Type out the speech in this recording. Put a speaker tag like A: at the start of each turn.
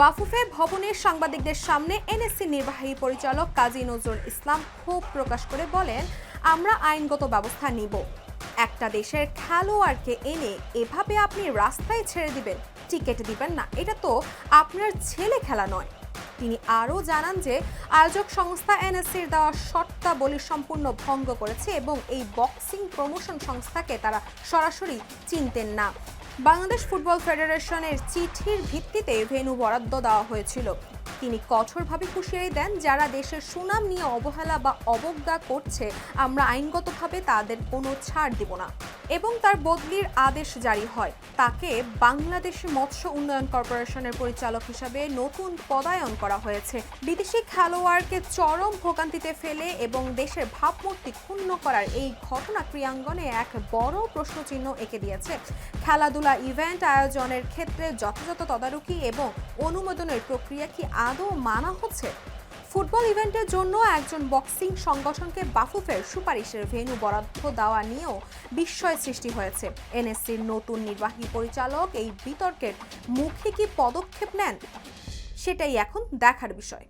A: বাফুফে ভবনের সাংবাদিকদের সামনে এনএসসি নির্বাহী পরিচালক কাজী নজরুল ইসলাম ক্ষোভ প্রকাশ করে বলেন, আমরা আইনগত ব্যবস্থা নিব। একটা দেশের খেলোয়াড়কে এনে এভাবে আপনি রাস্তায় ছেড়ে দিবেন, টিকিট দিবেন না, এটা তো আপনার ছেলে খেলা নয়। তিনি আরও জানান যে আয়োজক সংস্থা এনএসসির দেওয়া শর্তাবলী সম্পূর্ণ ভঙ্গ করেছে এবং এই বক্সিং প্রমোশন সংস্থাকে তারা সরাসরি চিনতেন না। বাংলাদেশ ফুটবল ফেডারেশনের চিঠির ভিত্তিতে ভেন্যু বরাদ্দ দেওয়া হয়েছিল। তিনি কঠোরভাবে হুঁশিয়ারি দেন, যারা দেশের সুনাম নিয়ে অবহেলা বা অবজ্ঞা করছে আমরা আইনগতভাবে তাদের কোনো ছাড় দিব না। এবং তার বদলির আদেশ জারি হয়। তাকে বাংলাদেশ মৎস্য উন্নয়ন কর্পোরেশনের পরিচালক হিসাবে নতুন পদায়ন করা হয়েছে। বিদেশি খেলোয়াড়কে চরম ভোগান্তিতে ফেলে এবং দেশের ভাবমূর্তি ক্ষুণ্ণ করার এই ঘটনা ক্রীড়াঙ্গনে এক বড় প্রশ্নচিহ্ন এঁকে দিয়েছে। খেলাধুলা ইভেন্ট আয়োজনের ক্ষেত্রে যথাযথ তদারকি এবং অনুমোদনের প্রক্রিয়া কি আদৌ মানা হচ্ছে? ফুটবল ইভেন্টের জন্য একজন বক্সিং সংগঠনকে বাফুফের সুপারিশের ভেন্যু বরাদ্দ দেওয়া নিয়েও বিস্ময় সৃষ্টি হয়েছে। এনএসসির নতুন নির্বাহী পরিচালক এই বিতর্কের মুখে কি পদক্ষেপ নেন, সেটাই এখন দেখার বিষয়।